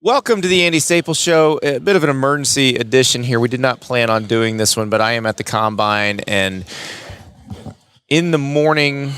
Welcome to the Andy Staples Show. A bit of an emergency edition here. We did not plan on doing this one, but I am at the Combine, and in the morning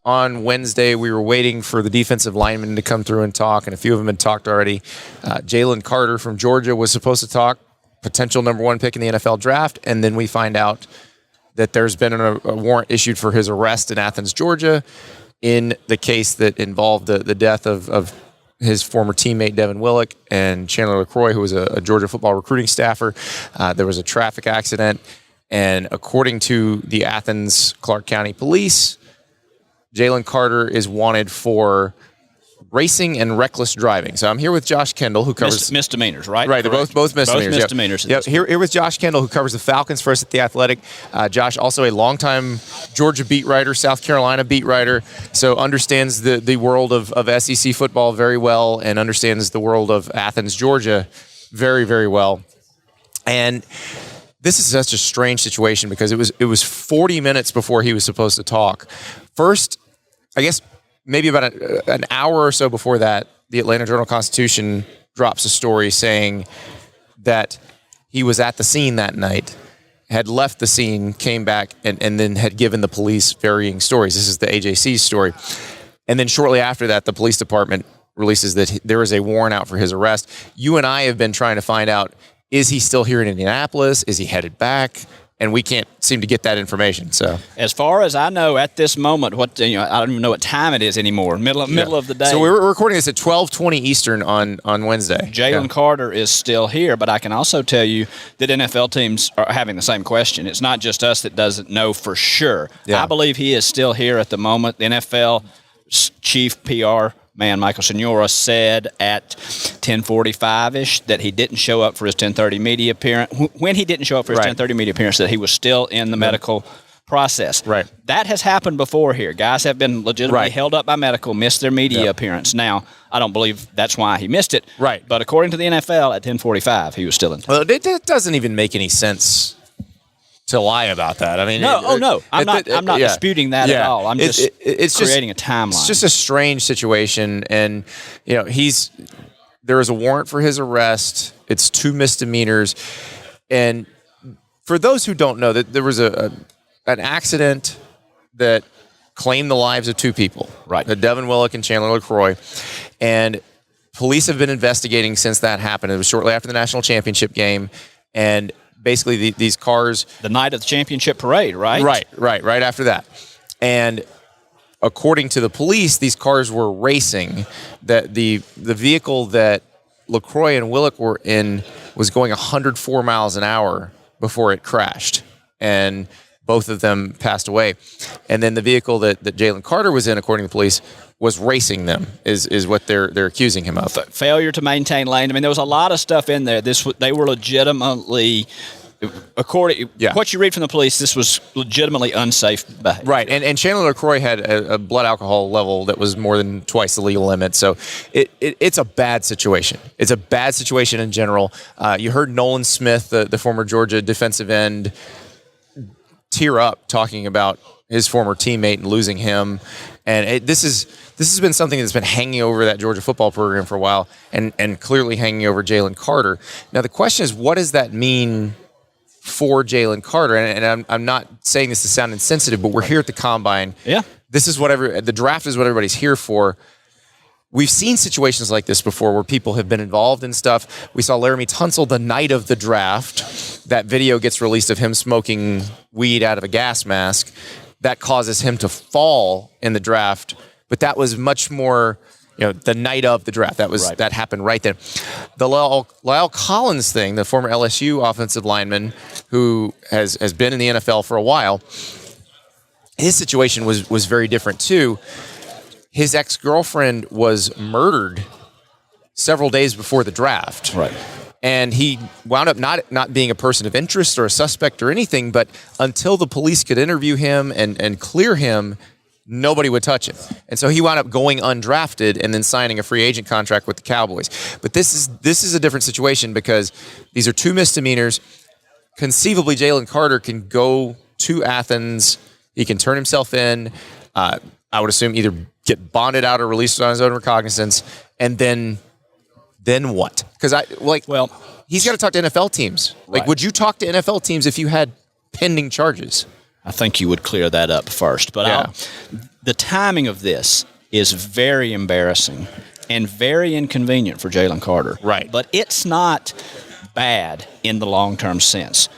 on Wednesday, we were waiting for the defensive linemen to come through and talk, and a few of them had talked already. Jalen Carter from Georgia was supposed to talk, potential number one pick in the NFL draft, and then we find out that there's been a warrant issued for his arrest in Athens, Georgia, in the case that involved the death of his former teammate Devin Wilcock and Chandler LeCroy, who was a Georgia football recruiting staffer. There was a traffic accident, and according to the Athens Clark County Police, Jalen Carter is wanted for racing and reckless driving. So I'm here with Josh Kendall, who covers misdemeanors, right? Right, they're both misdemeanors. Both misdemeanors. Yep. Here with Josh Kendall, who covers the Falcons for us at The Athletic. Josh, also a longtime Georgia beat writer, South Carolina beat writer, so understands the world of SEC football very well and understands the world of Athens, Georgia very, very well. And this is such a strange situation because it was 40 minutes before he was supposed to talk. First, I guess maybe about an hour or so before that, the Atlanta Journal-Constitution drops a story saying that he was at the scene that night, had left the scene, came back, and then had given the police varying stories. This is the AJC's story. And then shortly after that, the police department releases that there is a warrant out for his arrest. You and I have been trying to find out, is he still here in Indianapolis? Is he headed back? And we can't seem to get that information. So, as far as I know, at this moment, I don't even know what time it is anymore. Middle of the day. So we're recording this at 12:20 Eastern on Wednesday. Jalen Carter is still here, but I can also tell you that NFL teams are having the same question. It's not just us that doesn't know for sure. Yeah. I believe he is still here at the moment. The NFL chief PR man, Michael Senora, said at 10:45-ish that he didn't show up for his 10:30 media appearance. When he didn't show up for his 10:30 media appearance, that he was still in the medical process. Right. That has happened before here. Guys have been legitimately held up by medical, missed their media appearance. Now, I don't believe that's why he missed it. Right. But according to the NFL, at 10:45, he was still in town. Well, it doesn't even make any sense to lie about that. I mean, no. I'm not disputing that at all. I'm just creating a timeline. It's just a strange situation, and there is a warrant for his arrest. It's 2 misdemeanors, and for those who don't know, that there was an accident that claimed the lives of 2 people, right? Devin Wilcock and Chandler LeCroy, and police have been investigating since that happened. It was shortly after the national championship game, and basically these cars, the night of the championship parade, right? Right after that. And according to the police, these cars were racing. That the vehicle that LeCroy and Wilcock were in was going 104 miles an hour before it crashed, and both of them passed away. And then the vehicle that Jalen Carter was in, according to the police, was racing them, is what they're accusing him of. Failure to maintain lane. I mean, there was a lot of stuff in there. They were legitimately, according what you read from the police, this was legitimately unsafe behavior. Right, and Chandler LeCroy had a blood alcohol level that was more than twice the legal limit. So it's a bad situation. It's a bad situation in general. You heard Nolan Smith, the former Georgia defensive end, tear up talking about his former teammate and losing him. And this has been something that's been hanging over that Georgia football program for a while, and clearly hanging over Jalen Carter. Now the question is, what does that mean for Jalen Carter? And I'm not saying this to sound insensitive, but we're here at the Combine. Yeah. This is the draft is what everybody's here for. We've seen situations like this before where people have been involved in stuff. We saw Laramie Tunsil the night of the draft. That video gets released of him smoking weed out of a gas mask. That causes him to fall in the draft. But that was much more, the night of the draft. That happened right then. The Lyle Collins thing, the former LSU offensive lineman who has been in the NFL for a while, his situation was very different too. His ex-girlfriend was murdered several days before the draft. Right. And he wound up not being a person of interest or a suspect or anything, but until the police could interview him and clear him, nobody would touch him. And so he wound up going undrafted and then signing a free agent contract with the Cowboys. But this is a different situation because these are 2 misdemeanors. Conceivably, Jalen Carter can go to Athens. He can turn himself in. I would assume either get bonded out or released on his own recognizance, and then then what? Because he's got to talk to NFL teams. Like, Right. would you talk to NFL teams if you had pending charges? I think you would clear that up first. But the timing of this is very embarrassing and very inconvenient for Jalen Carter. Right. But it's not bad in the long-term sense.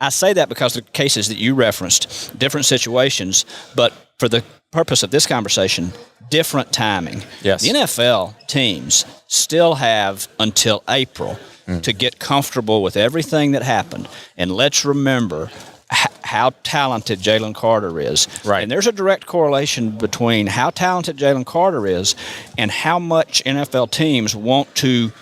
I say that because the cases that you referenced, different situations, but for the purpose of this conversation, different timing. Yes. The NFL teams still have until April to get comfortable with everything that happened. And let's remember how talented Jalen Carter is. Right. And there's a direct correlation between how talented Jalen Carter is and how much NFL teams want to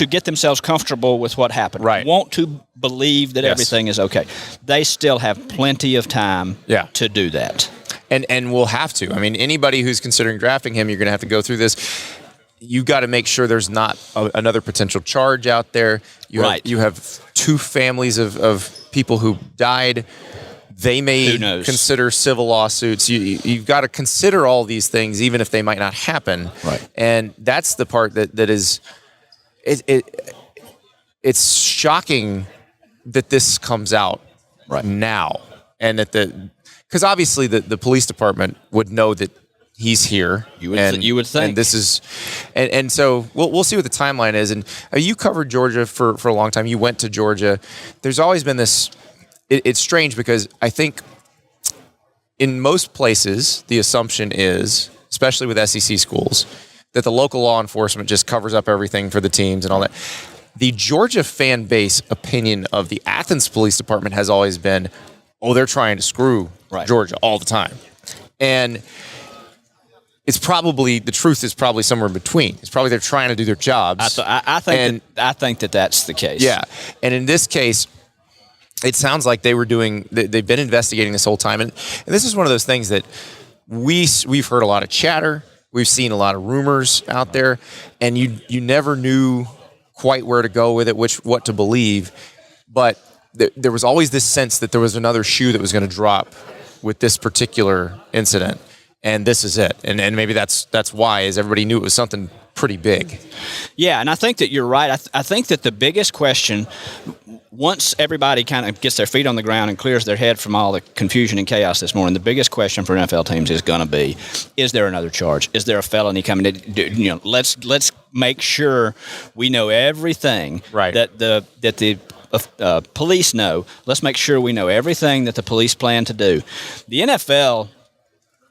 get themselves comfortable with what happened. Right. Want to believe that everything is okay. They still have plenty of time to do that. And we'll have to. I mean, anybody who's considering drafting him, you're going to have to go through this. You got to make sure there's not another potential charge out there. You have two families of people who died. They may consider civil lawsuits. You've got to consider all these things, even if they might not happen. Right. And that's the part that is, it's shocking that this comes out now, and that because obviously the police department would know that he's here. You would think. And this is, and so we'll see what the timeline is. And you covered Georgia for a long time. You went to Georgia. There's always been this. It's strange because I think in most places the assumption is, especially with SEC schools, that the local law enforcement just covers up everything for the teams and all that. The Georgia fan base opinion of the Athens Police Department has always been, they're trying to screw Georgia all the time. And it's probably, the truth is probably somewhere in between. It's probably they're trying to do their jobs. I think that that's the case. Yeah. And in this case, it sounds like they've been investigating this whole time. And this is one of those things that we've heard a lot of chatter. We've seen a lot of rumors out there, and you never knew quite where to go with it, what to believe. But there was always this sense that there was another shoe that was going to drop with this particular incident. And this is it. And maybe that's why, is everybody knew it was something pretty big. Yeah, and I think that you're right. I think that the biggest question, once everybody kind of gets their feet on the ground and clears their head from all the confusion and chaos this morning, the biggest question for NFL teams is going to be, is there another charge? Is there a felony coming? Let's make sure we know everything that the police know. Let's make sure we know everything that the police plan to do. The NFL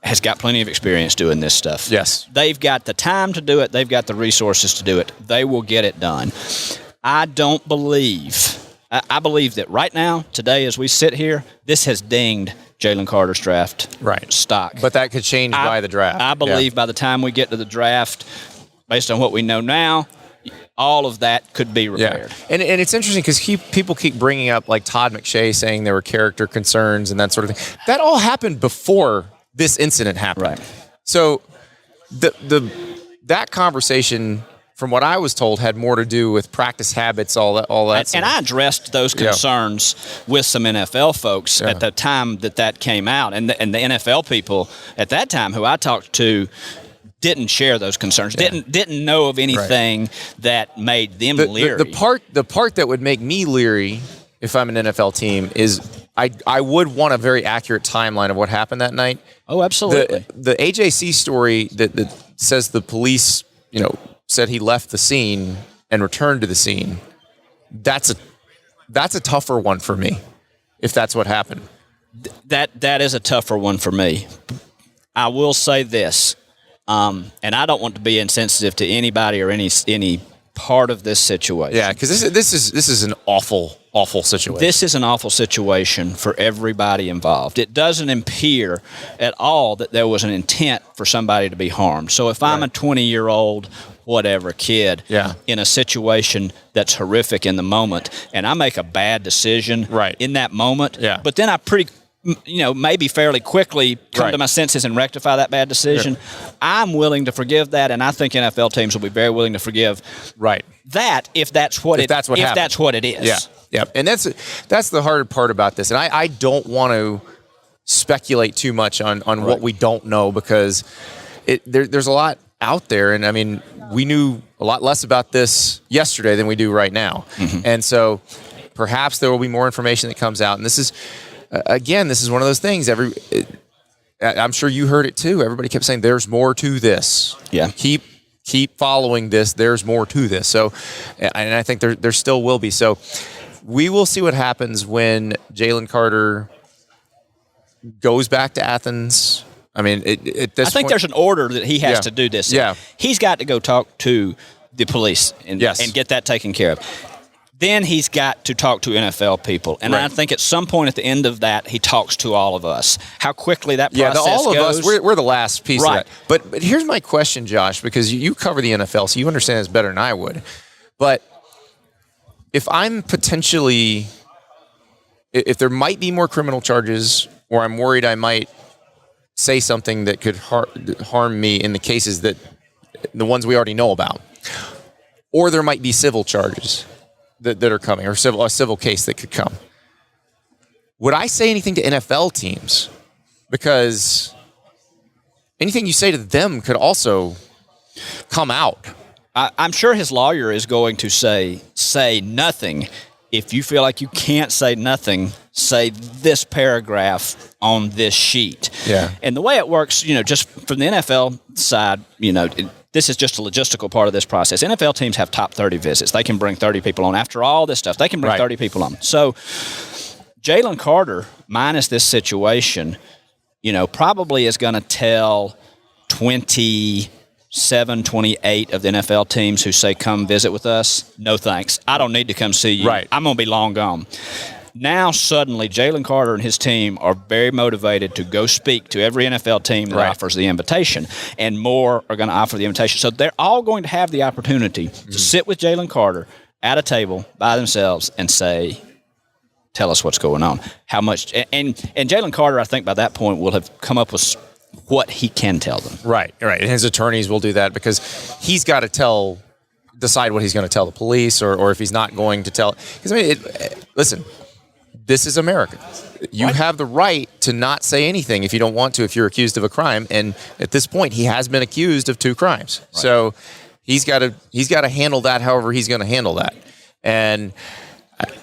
has got plenty of experience doing this stuff. Yes. They've got the time to do it. They've got the resources to do it. They will get it done. I believe that right now, today, as we sit here, this has dinged Jalen Carter's draft stock. But that could change by the draft. I believe by the time we get to the draft, based on what we know now, all of that could be repaired. Yeah. And it's interesting because people keep bringing up like Todd McShay saying there were character concerns and that sort of thing. That all happened before this incident happened. Right. So that conversation, from what I was told, had more to do with practice habits, all that. And I addressed those concerns with some NFL folks at the time that came out, and the NFL people at that time who I talked to didn't share those concerns. Didn't know of anything that made them leery. The part that would make me leery if I'm an NFL team is I would want a very accurate timeline of what happened that night. Oh, absolutely. The AJC story that says the police, said he left the scene and returned to the scene. That's a tougher one for me, if that's what happened. That is a tougher one for me. I will say this, and I don't want to be insensitive to anybody or any part of this situation. Yeah, because this is an awful situation. This is an awful situation for everybody involved. It doesn't appear at all that there was an intent for somebody to be harmed. So if I'm a 20-year-old kid in a situation that's horrific in the moment, and I make a bad decision in that moment, but then I maybe fairly quickly come to my senses and rectify that bad decision, I'm willing to forgive that, and I think NFL teams will be very willing to forgive that if that's what it is. Yeah. Yeah, and that's the hard part about this. And I don't want to speculate too much on what we don't know, because there's a lot out there. And I mean, we knew a lot less about this yesterday than we do right now. And so perhaps there will be more information that comes out. And this is, again, this is one of those things. I'm sure you heard it too. Everybody kept saying, there's more to this. Yeah. Keep following this. There's more to this. So, and I think there still will be. So we will see what happens when Jalen Carter goes back to Athens. I mean, at this I think point, there's an order that he has to do this. Yeah. He's got to go talk to the police and get that taken care of. Then he's got to talk to NFL people. And I think at some point at the end of that, he talks to all of us. How quickly that process goes. All of us, we're the last piece of that. But here's my question, Josh, because you cover the NFL, so you understand this better than I would. But if I'm potentially, if there might be more criminal charges, or I'm worried I might say something that could harm me in the cases that, the ones we already know about, or there might be civil charges that are coming, or a civil case that could come. Would I say anything to NFL teams? Because anything you say to them could also come out. I'm sure his lawyer is going to say nothing. If you feel like you can't say nothing, say this paragraph on this sheet. Yeah. And the way it works, just from the NFL side, this is just a logistical part of this process. NFL teams have top 30 visits. They can bring 30 people on. After all this stuff, they can bring 30 people on. So Jalen Carter, minus this situation, probably is going to tell 27, 28 of the NFL teams who say, come visit with us, no thanks. I don't need to come see you. Right. I'm going to be long gone. Now, suddenly, Jalen Carter and his team are very motivated to go speak to every NFL team that offers the invitation, and more are going to offer the invitation. So they're all going to have the opportunity to sit with Jalen Carter at a table by themselves and say, tell us what's going on. How much – and Jalen Carter, I think, by that point will have come up with what he can tell them. Right. And his attorneys will do that because he's got to decide what he's going to tell the police or if he's not going to tell. Because, listen – this is America. You have the right to not say anything if you don't want to, if you're accused of a crime. And at this point, he has been accused of 2 crimes. Right. So he's got to handle that however he's going to handle that. And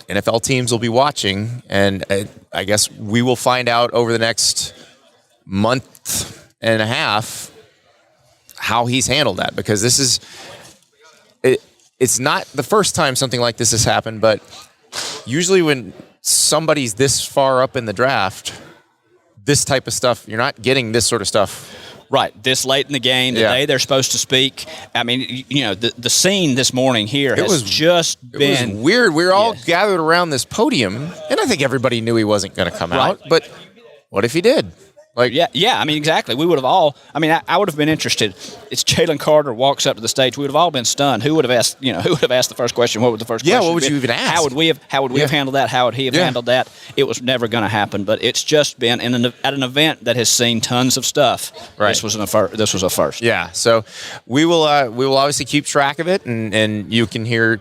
NFL teams will be watching, and I guess we will find out over the next month and a half how he's handled that, because this is it's not the first time something like this has happened, but usually when somebody's this far up in the draft, this type of stuff, you're not getting this sort of stuff. Right. This late in the game, the day they're supposed to speak. I mean, the scene this morning here has just been... It was weird. We were all gathered around this podium, and I think everybody knew he wasn't going to come out. But what if he did? I mean, exactly. We would have all. I mean, I would have been interested. It's Jalen Carter walks up to the stage. We would have all been stunned. Who would have asked? Who would have asked the first question? What would the first question? What would you even ask? How would we have handled that? How would he have handled that? It was never going to happen. But it's just been at an event that has seen tons of stuff. Right. This was a first. Yeah. So we will obviously keep track of it, and you can hear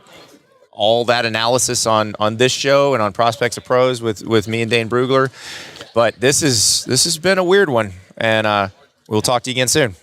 all that analysis on this show and on Prospects of Pros with me and Dane Brugler. But this has been a weird one, and we'll talk to you again soon.